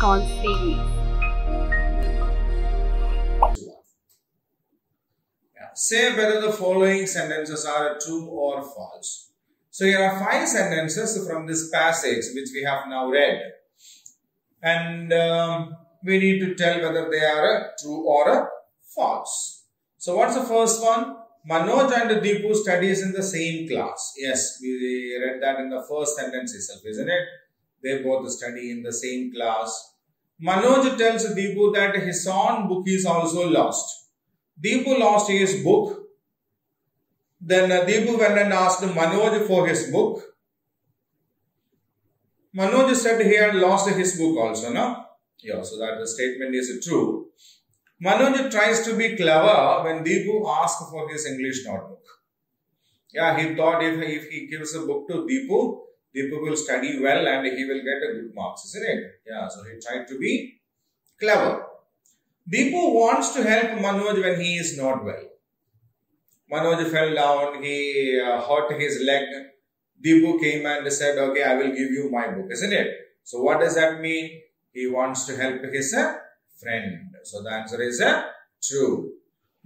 icon series. Say whether the following sentences are true or false. So here are 5 sentences from this passage which we have now read. And we need to tell whether they are true or false. So what's the first one? Manoj and Deepu studies in the same class. Yes, we read that in the first sentence itself, isn't it? They both study in the same class. Manoj tells Deepu that his own book is also lost. Deepu lost his book. Then Deepu went and asked Manoj for his book. Manoj said he had lost his book also, no? Yeah, so that the statement is true. Manoj tries to be clever when Deepu asks for his English notebook. Yeah, he thought if he gives a book to Deepu, Deepu will study well and he will get a good marks, isn't it? Yeah, so he tried to be clever. Deepu wants to help Manoj when he is not well. Manoj fell down, he hurt his leg. Deepu came and said, okay, I will give you my book, isn't it? So what does that mean? He wants to help his friend. So the answer is true.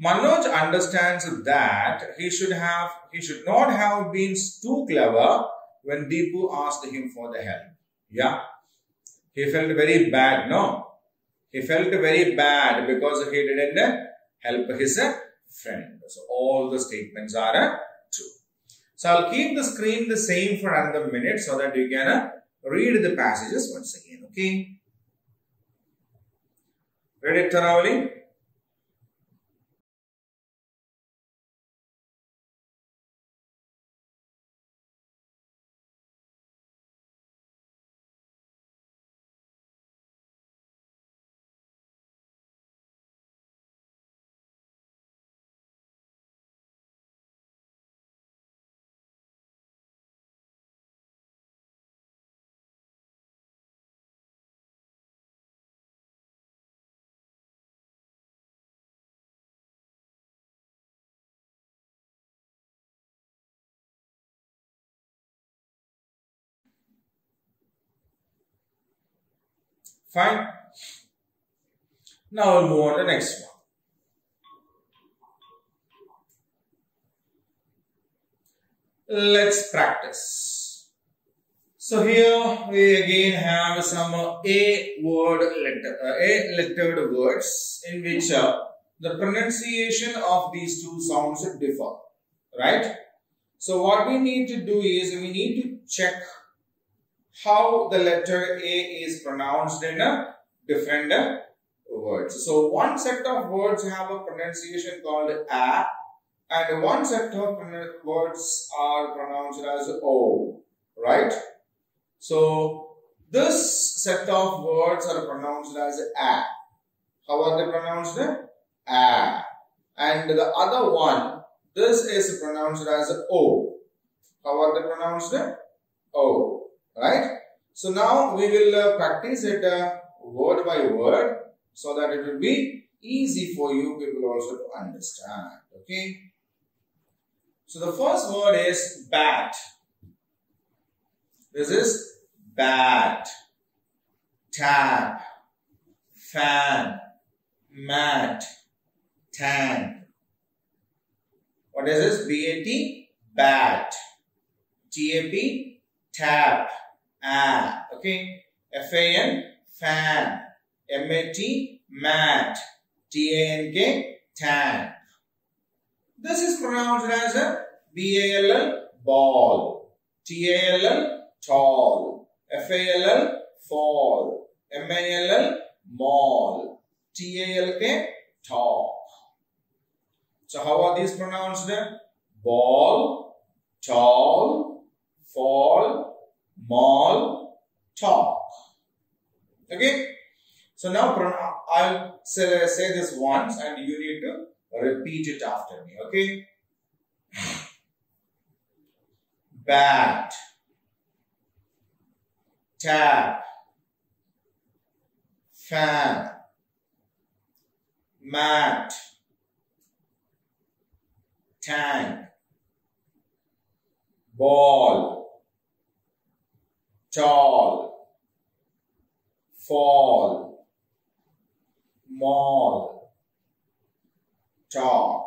Manoj understands that he should not have been too clever when Deepu asked him for the help. Yeah. He felt very bad, no? He felt very bad because he didn't help his friend. So all the statements are true. So I'll keep the screen the same for another minute so that you can read the passages once again. Okay. Ready, Taravali? Fine. Now we'll move on to the next one. Let's practice. So here we again have some A-lettered words in which the pronunciation of these two sounds differ. Right? So what we need to do is we need to check how the letter A is pronounced in different words. So one set of words have a pronunciation called A and one set of words are pronounced as O, right? So this set of words are pronounced as A. How are they pronounced? A. And the other one, this is pronounced as O. How are they pronounced? O. Right? So now we will practice it word by word so that it will be easy for you people also to understand. Okay? So the first word is bat. This is bat, tap, fan, mat, tan. What is this? B-A-T, bat. T-A-P, tap. Okay. F-A-N, fan. M-A-T, mat. T-A-N-K, tan. This is pronounced as a B-A-L-L, ball. T-A-L-L, tall. F-A-L-L, fall. M-A-L-L, mall. T-A-L-K, talk. So how are these pronounced? Ball, tall, fall, mall, talk. Okay. So now I'll say this once and you need to repeat it after me. Okay. Bat, tap, fan, mat, tank, ball, tall, fall, mall, talk.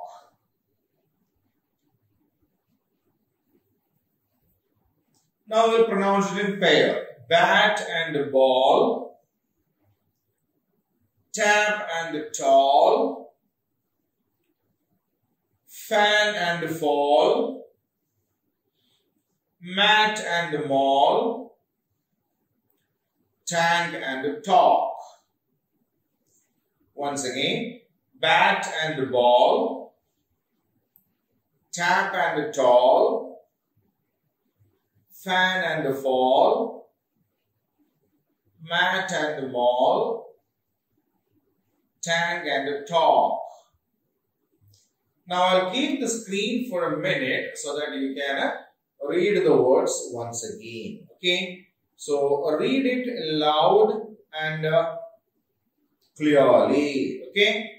Now we'll pronounce it in pair. Bat and ball, tap and tall, fan and fall, mat and mall, tank and talk. Once again, bat and ball, tap and tall, fan and fall, mat and mall, tank and talk. Now I'll keep the screen for a minute so that you can read the words once again. Okay, so read it loud and clearly. Okay.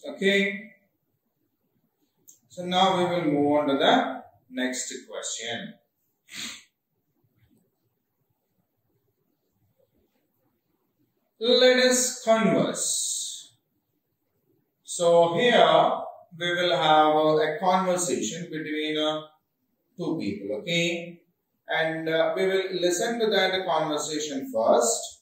Okay, so now we will move on to the next question. Let us converse. So here we will have a conversation between two people, okay? And we will listen to that conversation first.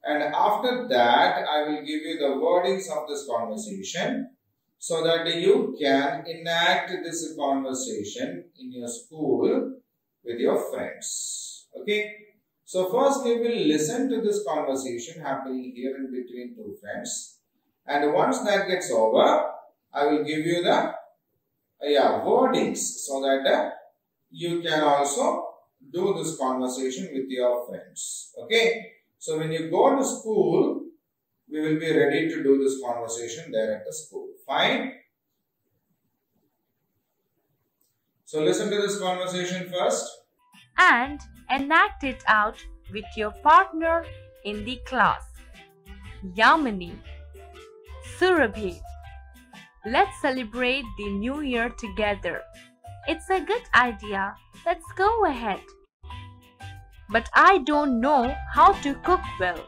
And after that, I will give you the wordings of this conversation so that you can enact this conversation in your school with your friends. Okay. So first we will listen to this conversation happening here in between two friends. And once that gets over, I will give you the wordings so that you can also do this conversation with your friends. Okay. So when you go to school, we will be ready to do this conversation there at the school. Fine? So listen to this conversation first. And enact it out with your partner in the class. Yamini, Surabhi, let's celebrate the new year together. It's a good idea. Let's go ahead. But I don't know how to cook well.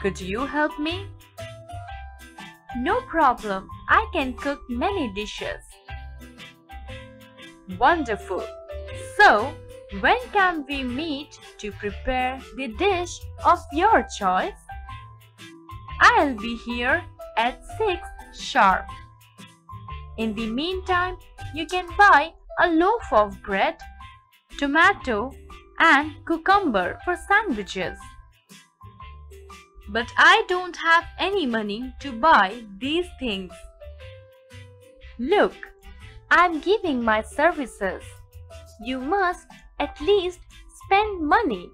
Could you help me? No problem. I can cook many dishes. Wonderful. So, when can we meet to prepare the dish of your choice? I'll be here at 6 sharp. In the meantime, you can buy a loaf of bread, tomato, and cucumber for sandwiches. But I don't have any money to buy these things. Look, I'm giving my services. You must at least spend money.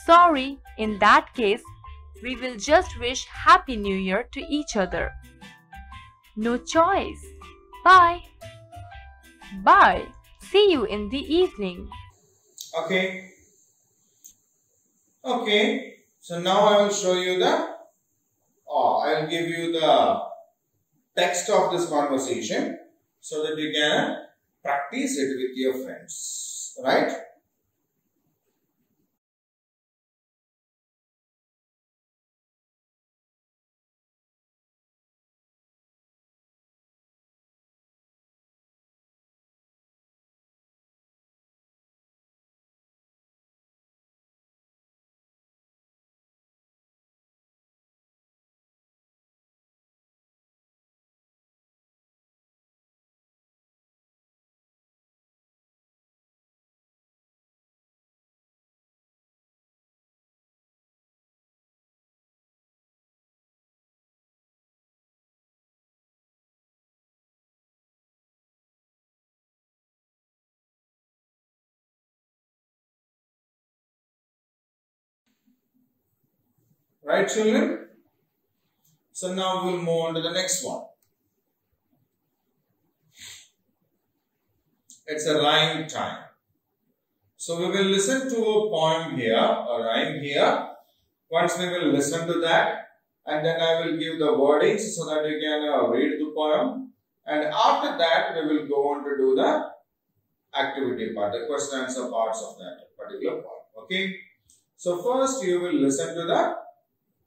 Sorry, in that case, we will just wish Happy New Year to each other. No choice. Bye. Bye. See you in the evening. Okay. Okay. So now I will show you I will give you the text of this conversation so that you can practice it with your friends. Right? Right, children? So now we'll move on to the next one. It's a rhyme time. So we will listen to a poem here, a rhyme here. Once we will listen to that, and then I will give the wordings so that you can read the poem. And after that, we will go on to do the activity part, the question answer parts of that particular poem. Okay. So first you will listen to the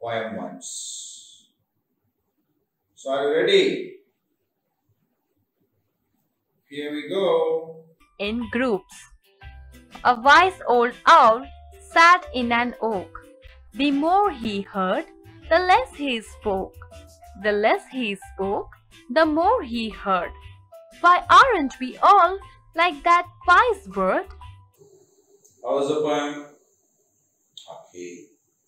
poem once. So are you ready? Here we go. In groups. A wise old owl sat in an oak. The more he heard, the less he spoke. The less he spoke, the more he heard. Why aren't we all like that wise bird? How was the poem? Okay.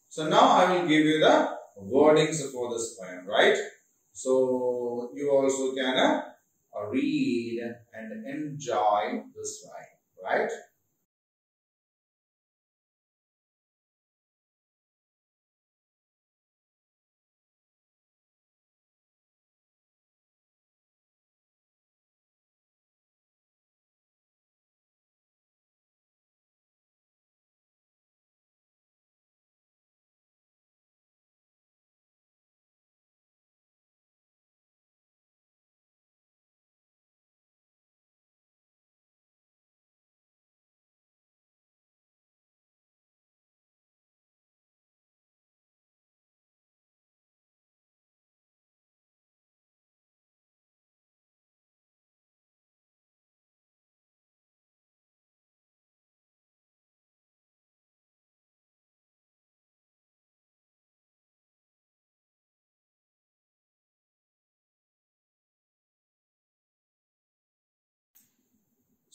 So now I will give you the wordings for this poem, right? So you also can read and enjoy this rhyme, right?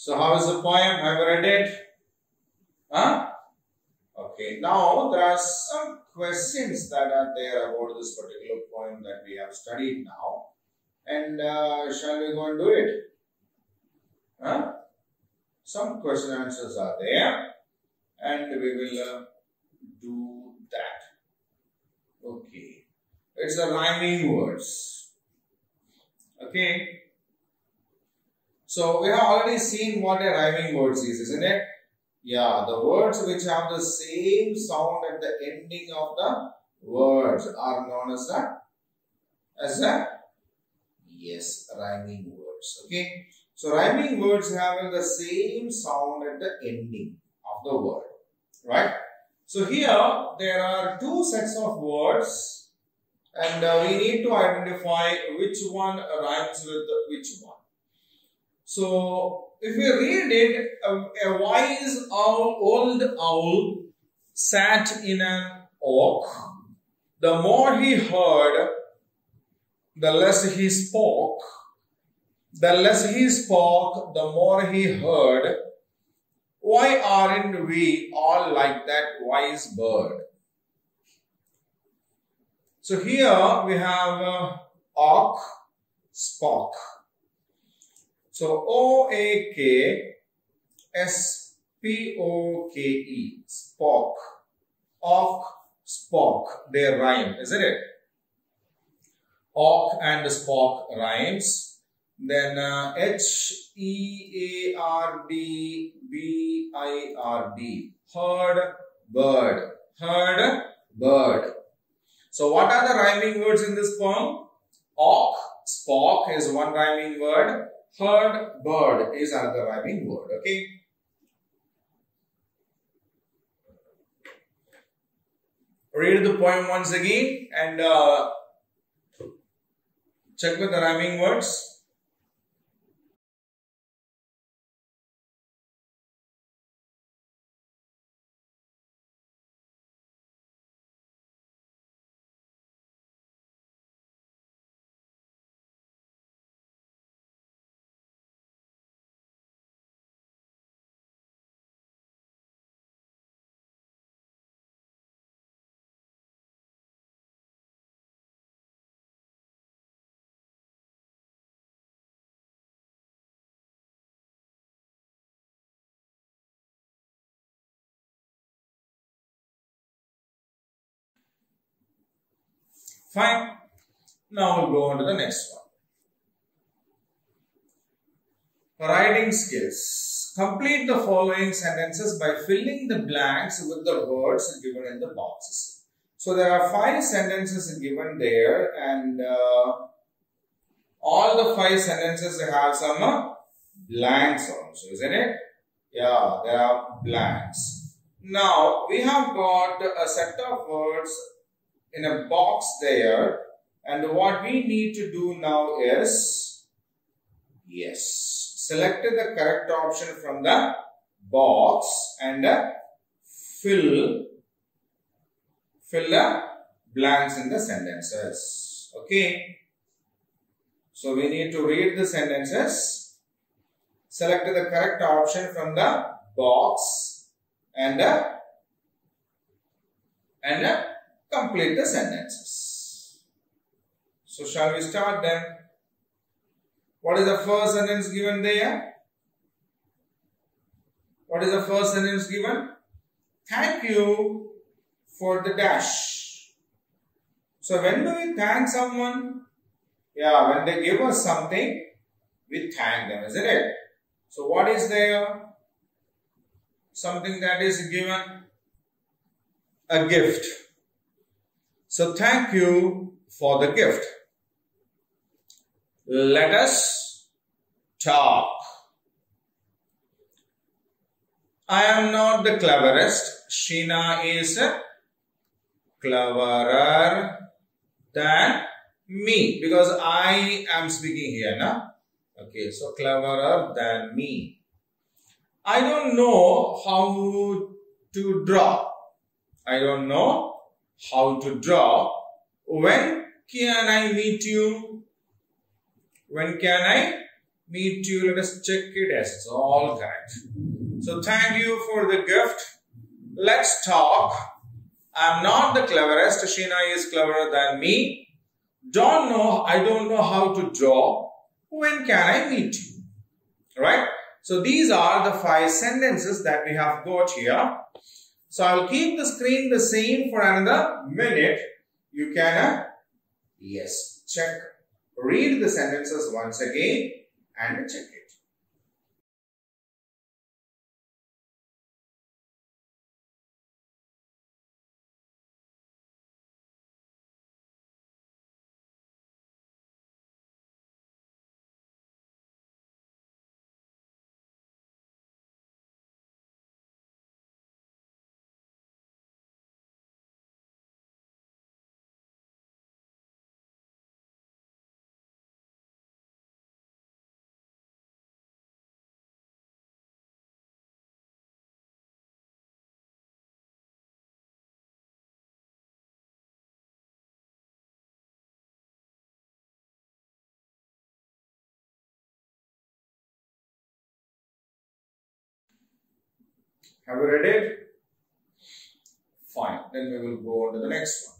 So how is the poem? Have you read it? Huh? Okay. Now there are some questions that are there about this particular poem that we have studied now. And shall we go and do it? Huh? Some question answers are there. And we will do that. Okay. It's a rhyming words. Okay. So we have already seen what a rhyming words is, isn't it? Yeah, the words which have the same sound at the ending of the words are known as rhyming words. Okay. So rhyming words having the same sound at the ending of the word. Right? So here there are two sets of words and we need to identify which one rhymes with which one. So, if we read it, a wise old owl sat in an oak. The more he heard, the less he spoke. The less he spoke, the more he heard. Why aren't we all like that wise bird? So, here we have oak, spoke. So, O-A-K-S-P-O-K-E, spoke, oak, spoke, they rhyme, isn't it? Awk and Spock rhymes. Then Heard-bird. Heard, bird. Heard, bird. So what are the rhyming words in this poem? Awk, Spock is one rhyming word. Heard, bird is another rhyming word. Okay. Read the poem once again and check with the rhyming words. Fine. Now we'll go on to the next one. Writing skills. Complete the following sentences by filling the blanks with the words given in the boxes. So there are 5 sentences given there, and all the 5 sentences have some blanks also, isn't it? Yeah, there are blanks. Now we have got a set of words in a box there, and what we need to do now is, yes, select the correct option from the box and fill the blanks in the sentences. Okay, so we need to read the sentences, select the correct option from the box and complete the sentences. So shall we start then? What is the first sentence given there? What is the first sentence given? Thank you for the dash. So when do we thank someone? Yeah, when they give us something, we thank them, isn't it? So what is there? Something that is given, a gift. So thank you for the gift. Let us talk. I am not the cleverest. Sheena is cleverer than me, because I am speaking here, na? Okay, so cleverer than me. I don't know how to draw. I don't know how to draw. When can I meet you? When can I meet you? Let us check it as it's all correct. So thank you for the gift. Let's talk. I'm not the cleverest. Sheena is cleverer than me. I don't know how to draw. When can I meet you? Right? So these are the 5 sentences that we have got here. So I'll keep the screen the same for another minute. You can, yes, check. Read the sentences once again and check it. Have you read it? Fine. Then we will go on to the next one.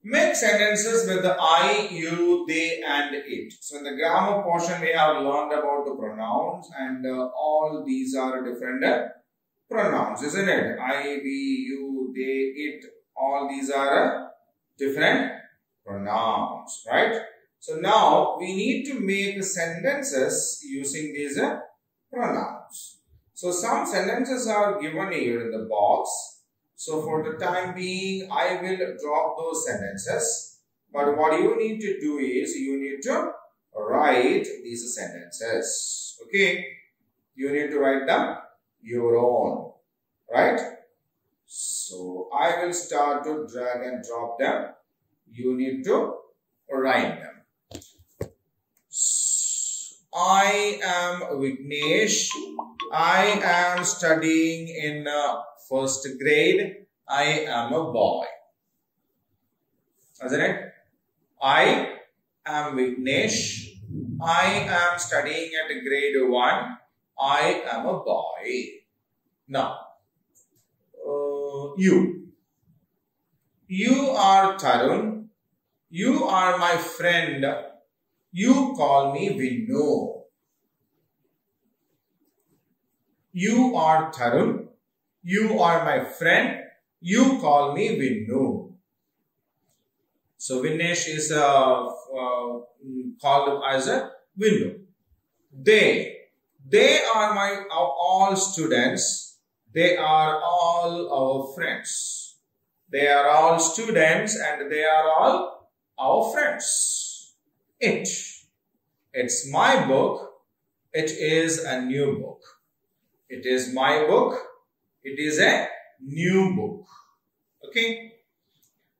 Make sentences with the I, you, they and it. So in the grammar portion we have learned about the pronouns, and all these are different pronouns, isn't it? I, we, you, they, it. All these are different pronouns, right? So now we need to make sentences using these pronouns. So some sentences are given here in the box. So for the time being, I will drop those sentences. But what you need to do is you need to write these sentences. Okay? You need to write them your own. Right? So I will start to drag and drop them. You need to write them. I am Vignesh. I am studying in first grade. I am a boy. Isn't it? I am Vignesh. I am studying at grade 1. I am a boy. Now, you. You are Tarun. You are my friend. You call me Vinnu. You are Tarun. You are my friend. You call me Vinnu. So Vignesh is called as a Vinnu. They are my all students. They are all our friends. They are all students and they are all our friends. It's my book. It is a new book. It is my book. It is a new book. Okay.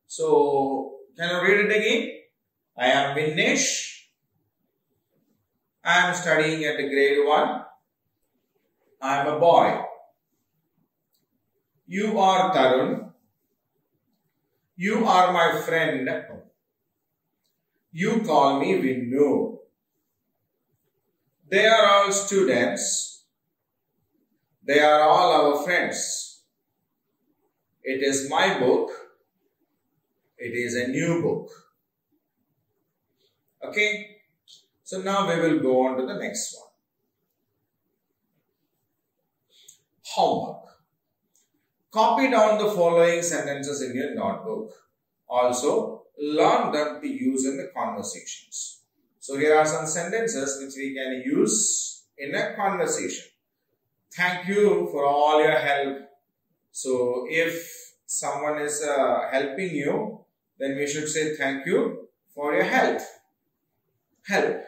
So, can you read it again? I am Vignesh. I am studying at grade 1. I am a boy. You are Tarun. You are my friend. You call me Vinnu. They are all students. They are all our friends. It is my book. It is a new book. Okay. So now we will go on to the next one. Homework. Copy down the following sentences in your notebook. Also, learn them to use in the conversations. So here are some sentences which we can use in a conversation. Thank you for all your help. So if someone is helping you, then we should say thank you for your help. Help.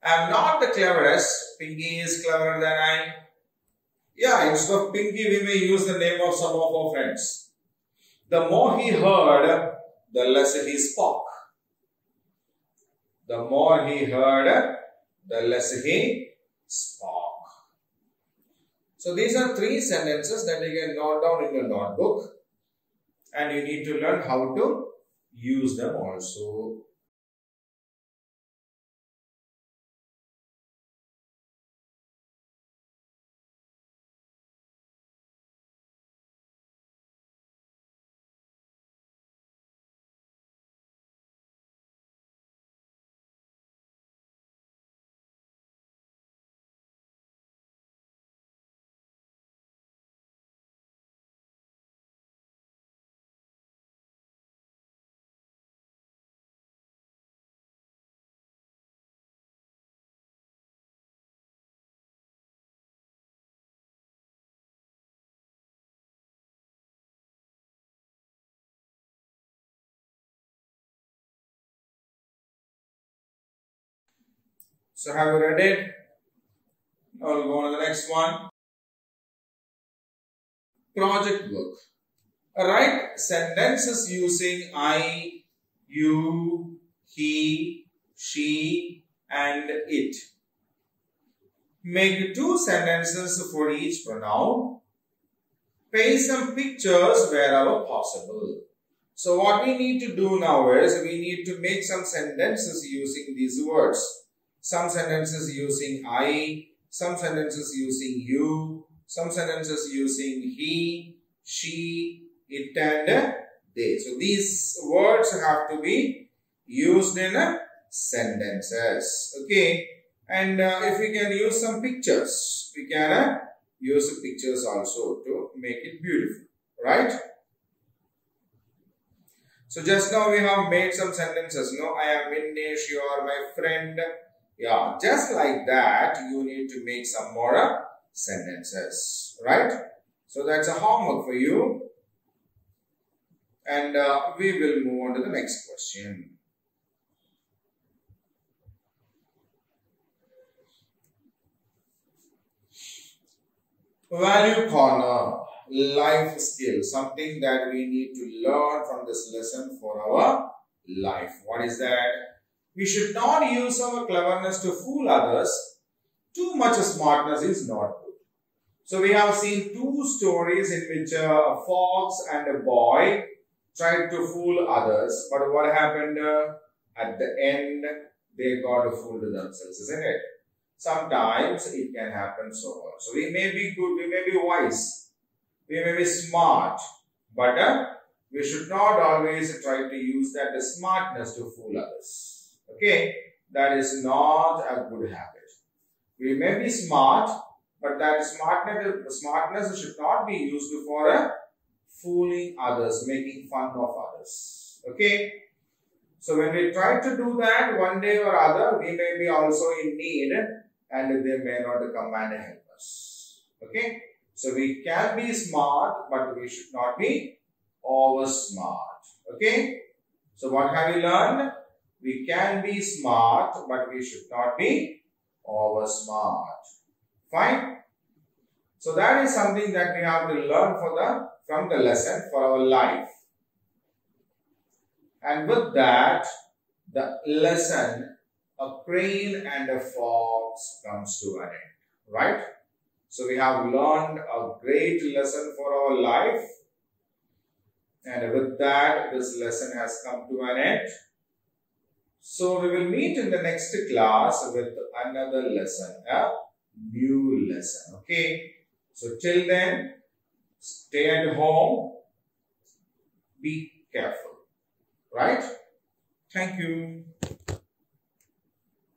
I am not the cleverest. Pinky is cleverer than I. Yeah, instead of Pinky, we may use the name of some of our friends. The more he heard, the less he spoke. The more he heard, the less he spoke. So these are 3 sentences that you can note down in your notebook. And you need to learn how to use them also. So have you read it? Now we'll go on to the next one. Project work. Write sentences using I, you, he, she and it. Make 2 sentences for each pronoun. Paste some pictures wherever possible. So what we need to do now is we need to make some sentences using these words. Some sentences using I, some sentences using you, some sentences using he, she, it and they. So these words have to be used in sentences. Okay. And if we can use some pictures, we can use pictures also to make it beautiful. Right? So just now we have made some sentences. No, I am Vinesh, you are my friend. Yeah, just like that, you need to make some more sentences, right? So that's a homework for you. And we will move on to the next question. Value corner, life skill, something that we need to learn from this lesson for our life. What is that? We should not use our cleverness to fool others. Too much smartness is not good. So we have seen two stories in which a fox and a boy tried to fool others. But what happened? At the end, they got fooled themselves, isn't it? Sometimes it can happen so. So we may be good, we may be wise, we may be smart, but we should not always try to use that smartness to fool others. Okay, that is not a good habit. We may be smart, but that smartness should not be used for fooling others, making fun of others. Okay. So when we try to do that, one day or other, we may be also in need and they may not come and help us. Okay. So we can be smart, but we should not be over smart. Okay. So what have we learned? We can be smart, but we should not be over smart. Fine. So that is something that we have to learn from the lesson for our life. And with that, the lesson, a crane and a fox comes to an end, right? So we have learned a great lesson for our life. And with that, this lesson has come to an end. So we will meet in the next class with another lesson, a new lesson, okay? So till then, stay at home, be careful, right? Thank you.